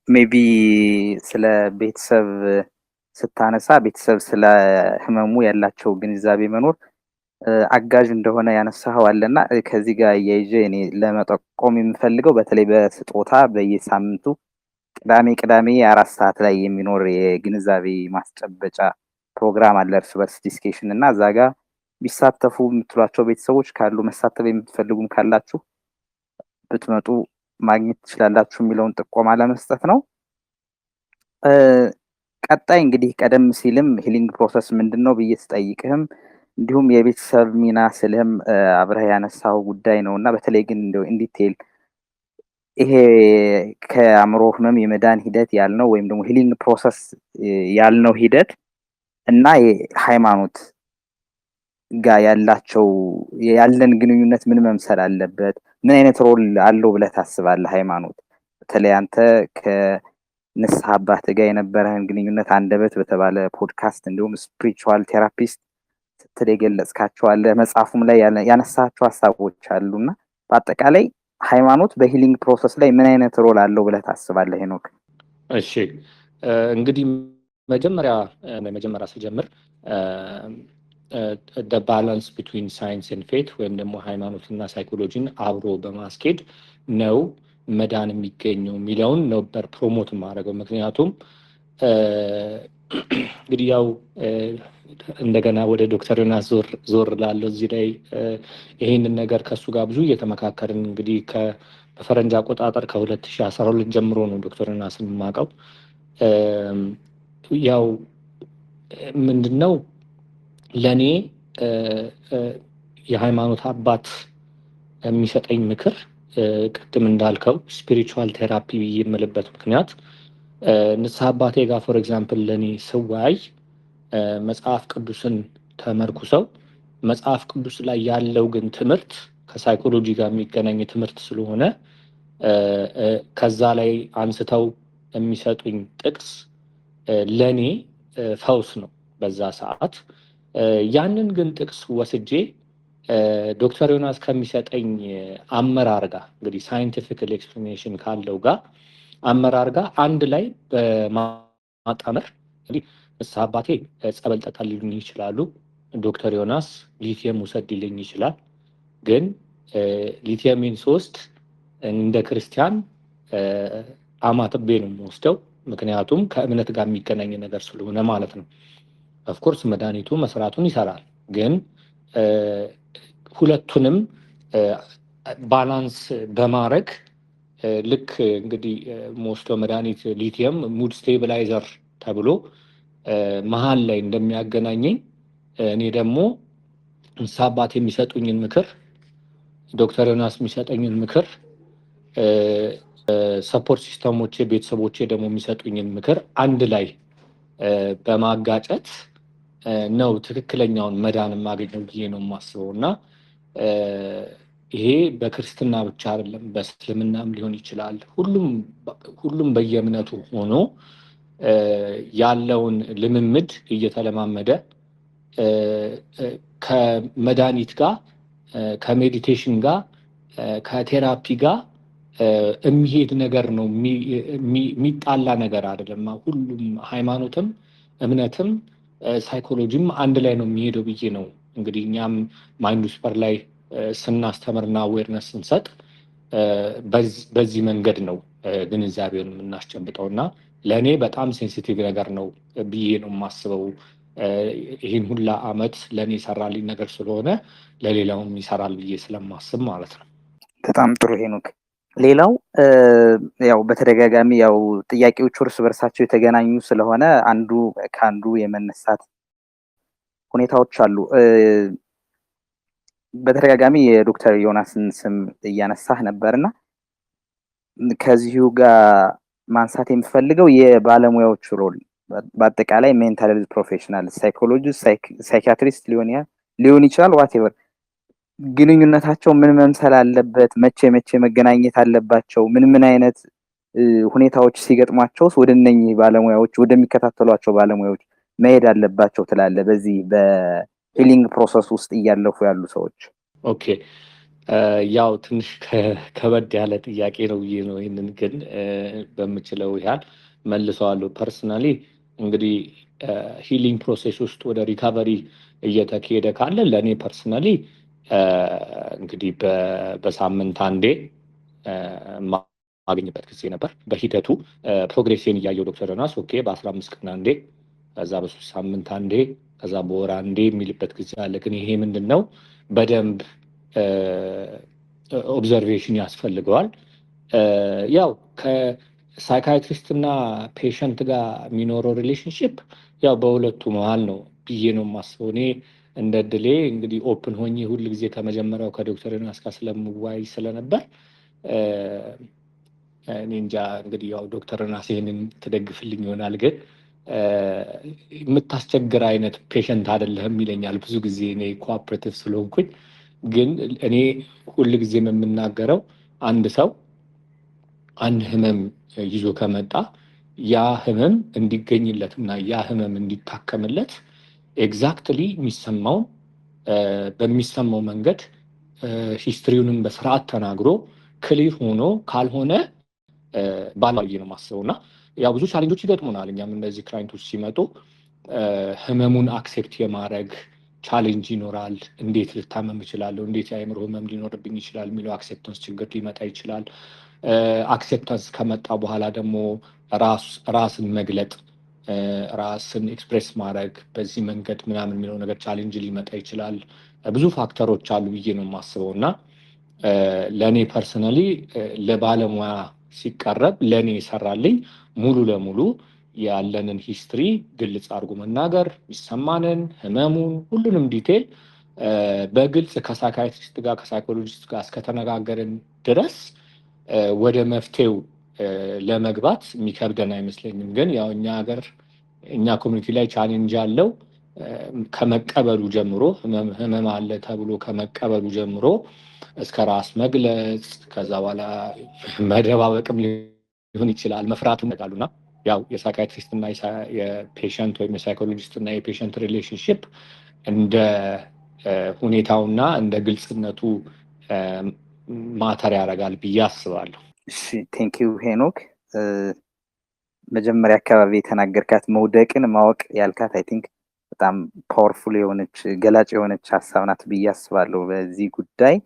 ሜቢ ስለ ቤተሰብ ስታነሳ ቤተሰብ ስለ ህመሙ ያላቸው ግንዛቤ መኖር አጋዥ እንደሆነ ያነሳኸው አለና ከዚህ ጋር እያይዤ እኔ ለመጠቆም የምፈልገው በተለይ በስጦታ በየሳምንቱ ቅዳሜ ቅዳሜ 4 ሰዓት ላይ የሚኖር የግንዛቤ ማስጨበጫ ፕሮግራም አለ፣ እርስ በርስ ዲስኬሽን እና እዛ ጋር ቢሳተፉ የምትሏቸው ቤተሰቦች ካሉ መሳተፍ የምትፈልጉም ካላችሁ ብትመጡ ማግኘት ትችላላችሁ የሚለውን ጥቆማ ለመስጠት ነው። ቀጣይ እንግዲህ ቀደም ሲልም ሂሊንግ ፕሮሰስ ምንድን ነው ብዬ ስጠይቅህም እንዲሁም የቤተሰብ ሚና ስልህም አብረህ ያነሳው ጉዳይ ነው እና በተለይ ግን እንደው ኢንዲቴል ይሄ ከአእምሮ ህመም የመዳን ሂደት ያልነው ወይም ደግሞ ሂሊንግ ፕሮሰስ ያልነው ሂደት እና ሃይማኖት ጋር ያለን ግንኙነት ምን መምሰል አለበት? ምን አይነት ሮል አለው ብለህ ታስባለህ? ሃይማኖት በተለይ አንተ ከንስሐ አባት ጋር የነበረህን ግንኙነት አንደበት በተባለ ፖድካስት እንዲሁም ስፒሪቹዋል ቴራፒስት ስትል የገለጽካቸው አለ፣ መጽሐፉም ላይ ያነሳቸው ሀሳቦች አሉና በአጠቃላይ ሃይማኖት በሂሊንግ ፕሮሰስ ላይ ምን አይነት ሮል አለው ብለህ ታስባለህ ሄኖክ? እሺ እንግዲህ መጀመሪያ ስጀምር ባላንስ ቢትዊን ሳይንስ ኤንድ ፌት ወይም ደግሞ ሃይማኖትና ሳይኮሎጂን አብሮ በማስኬድ ነው መዳን የሚገኘው የሚለውን ነበር ፕሮሞት የማደርገው። ምክንያቱም እንግዲህ ያው እንደገና ወደ ዶክተር ዮናስ ዞር ላለው እዚህ ላይ ይህንን ነገር ከእሱ ጋር ብዙ እየተመካከርን እንግዲህ በፈረንጅ አቆጣጠር ከ2012 ጀምሮ ነው ዶክተር ዮናስን የማውቀው። ያው ምንድነው ለእኔ የሃይማኖት አባት የሚሰጠኝ ምክር ቅድም እንዳልከው ስፒሪቹዋል ቴራፒ ብዬ የምልበት ምክንያት ንስሐ አባቴ ጋር ፎር ኤግዛምፕል ለእኔ ስወያይ መጽሐፍ ቅዱስን ተመርኩሰው መጽሐፍ ቅዱስ ላይ ያለው ግን ትምህርት ከሳይኮሎጂ ጋር የሚገናኝ ትምህርት ስለሆነ ከዛ ላይ አንስተው የሚሰጡኝ ጥቅስ ለእኔ ፈውስ ነው በዛ ሰዓት። ያንን ግን ጥቅስ ወስጄ ዶክተር ዮናስ ከሚሰጠኝ አመራር ጋር እንግዲህ ሳይንቲፊካል ኤክስፕላኔሽን ካለው ጋር አመራር ጋር አንድ ላይ በማጣመር እንግዲህ ንስሐ አባቴ ጸበል ጠጣ ሊሉኝ ይችላሉ። ዶክተር ዮናስ ሊቲየም ውሰድ ሊለኝ ይችላል። ግን ሊቲየምን ሶስት እንደ ክርስቲያን አማትቤ ነው የምወስደው፣ ምክንያቱም ከእምነት ጋር የሚገናኝ ነገር ስለሆነ ማለት ነው። ኦፍኮርስ መድኃኒቱ መስራቱን ይሰራል፣ ግን ሁለቱንም ባላንስ በማድረግ ልክ እንግዲህ የምወስደው መድኃኒት ሊቲየም ሙድ ስቴብላይዘር ተብሎ መሀል ላይ እንደሚያገናኘኝ እኔ ደግሞ ንስሐ አባቴ የሚሰጡኝን ምክር፣ ዶክተር ዮናስ የሚሰጠኝን ምክር፣ ሰፖርት ሲስተሞቼ ቤተሰቦቼ ደግሞ የሚሰጡኝን ምክር አንድ ላይ በማጋጨት ነው ትክክለኛውን መዳን የማገኘው ብዬ ነው የማስበው። እና ይሄ በክርስትና ብቻ አይደለም፣ በእስልምናም ሊሆን ይችላል። ሁሉም በየእምነቱ ሆኖ ያለውን ልምምድ እየተለማመደ ከመድኃኒት ጋር ከሜዲቴሽን ጋር ከቴራፒ ጋር የሚሄድ ነገር ነው፣ የሚጣላ ነገር አይደለም። ሁሉም ሃይማኖትም እምነትም ሳይኮሎጂም አንድ ላይ ነው የሚሄደው ብዬ ነው እንግዲህ እኛም ማይንድ ዊስፐር ላይ ስናስተምርና አዌርነስ ስንሰጥ በዚህ መንገድ ነው ግንዛቤውን የምናስጨብጠው እና ለእኔ በጣም ሴንሲቲቭ ነገር ነው ብዬ ነው የማስበው። ይህን ሁላ አመት ለእኔ ይሰራልኝ ነገር ስለሆነ ለሌላውም ይሰራል ብዬ ስለማስብ ማለት ነው። በጣም ጥሩ ሄኖክ። ሌላው ያው በተደጋጋሚ ያው ጥያቄዎቹ እርስ በርሳቸው የተገናኙ ስለሆነ አንዱ ከአንዱ የመነሳት ሁኔታዎች አሉ። በተደጋጋሚ የዶክተር ዮናስን ስም እያነሳህ ነበርና ከዚሁ ጋር ማንሳት የምፈልገው የባለሙያዎቹ ሮል በአጠቃላይ ሜንታል ሄልዝ ፕሮፌሽናል ሳይኮሎጂስት፣ ሳይኪያትሪስት ሊሆን ይችላል ዋቴቨር ግንኙነታቸው ምን መምሰል አለበት? መቼ መገናኘት አለባቸው? ምን አይነት ሁኔታዎች ሲገጥሟቸው ወደ እነኚህ ባለሙያዎች ወደሚከታተሏቸው ባለሙያዎች መሄድ አለባቸው ትላለህ? በዚህ በሂሊንግ ፕሮሰስ ውስጥ እያለፉ ያሉ ሰዎች። ኦኬ ያው ትንሽ ከበድ ያለ ጥያቄ ነው ብዬ ነው ይህንን ግን በምችለው ያህል መልሰዋለሁ። ፐርሰናሊ እንግዲህ ሂሊንግ ፕሮሴስ ውስጥ ወደ ሪካቨሪ እየተካሄደ ካለ ለእኔ ፐርሰናሊ እንግዲህ በሳምንት አንዴ ማገኝበት ጊዜ ነበር። በሂደቱ ፕሮግሬሴን እያየው ዶክተር ዮናስ ኦኬ በ15 ቀን አንዴ፣ ከዛ በ3 ሳምንት አንዴ፣ ከዛ በወር አንዴ የሚልበት ጊዜ አለ። ግን ይሄ ምንድን ነው በደንብ ኦብዘርቬሽን ያስፈልገዋል። ያው ከሳይካትሪስት እና ፔሸንት ጋር የሚኖረው ሪሌሽንሽፕ ያው በሁለቱ መሀል ነው ብዬ ነው የማስበው። እኔ እንደ ድሌ እንግዲህ ኦፕን ሆኜ ሁል ጊዜ ከመጀመሪያው ከዶክተር ዮናስ ጋር ስለምዋይ ስለነበር እኔ እንጃ እንግዲህ ያው ዶክተር ዮናስ ይህንን ትደግፍልኝ ይሆናል፣ ግን የምታስቸግር አይነት ፔሸንት አይደለህም ይለኛል ብዙ ጊዜ እኔ ኮኦፕሬቲቭ ስለሆንኩኝ። ግን እኔ ሁል ጊዜም የምናገረው አንድ ሰው አንድ ህመም ይዞ ከመጣ ያ ህመም እንዲገኝለት እና ያ ህመም እንዲታከምለት ኤግዛክትሊ የሚሰማውን በሚሰማው መንገድ ሂስትሪውንም በስርዓት ተናግሮ ክሊር ሆኖ ካልሆነ ባላዊ ነው የማስበው። እና ያው ብዙ ቻሌንጆች ይገጥሙናል። እኛም እነዚህ ክላይንቶች ሲመጡ ህመሙን አክሴፕት የማድረግ ቻሌንጅ ይኖራል። እንዴት ልታመም እችላለሁ፣ እንዴት የአእምሮ ህመም ሊኖርብኝ ይችላል የሚለው አክሴፕተንስ ችግር ሊመጣ ይችላል። አክሴፕተንስ ከመጣ በኋላ ደግሞ ራስን መግለጥ፣ ራስን ኤክስፕሬስ ማድረግ በዚህ መንገድ ምናምን የሚለው ነገር ቻሌንጅ ሊመጣ ይችላል። ብዙ ፋክተሮች አሉ ብዬ ነው የማስበው። እና ለእኔ ፐርሰናሊ ለባለሙያ ሲቀረብ ለእኔ ይሰራልኝ ሙሉ ለሙሉ ያለንን ሂስትሪ ግልጽ አድርጎ መናገር፣ የሚሰማንን ህመሙን ሁሉንም ዲቴል በግልጽ ከሳይካትሪስት ጋር ከሳይኮሎጂስት ጋር እስከተነጋገርን ድረስ ወደ መፍትሄው ለመግባት የሚከብደን አይመስለኝም። ግን ያው እኛ ሀገር እኛ ኮሚኒቲ ላይ ቻሌንጅ አለው ከመቀበሉ ጀምሮ ህመም አለ ተብሎ ከመቀበሉ ጀምሮ እስከ ራስ መግለጽ፣ ከዛ በኋላ መደባበቅም ሊሆን ይችላል፣ መፍራትም ይመጣሉና ያው የሳይካትሪስት እና የፔሸንት ወይም የሳይኮሎጂስት እና የፔሸንት ሪሌሽንሽፕ እንደ ሁኔታውና እንደ ግልጽነቱ ማተር ያደርጋል ብዬ አስባለሁ። እሺ ቴንኪው ሄኖክ። መጀመሪያ አካባቢ የተናገርካት መውደቅን ማወቅ ያልካት አይ ቲንክ በጣም ፓወርፉል የሆነች ገላጭ የሆነች ሀሳብ ናት ብዬ አስባለሁ በዚህ ጉዳይ።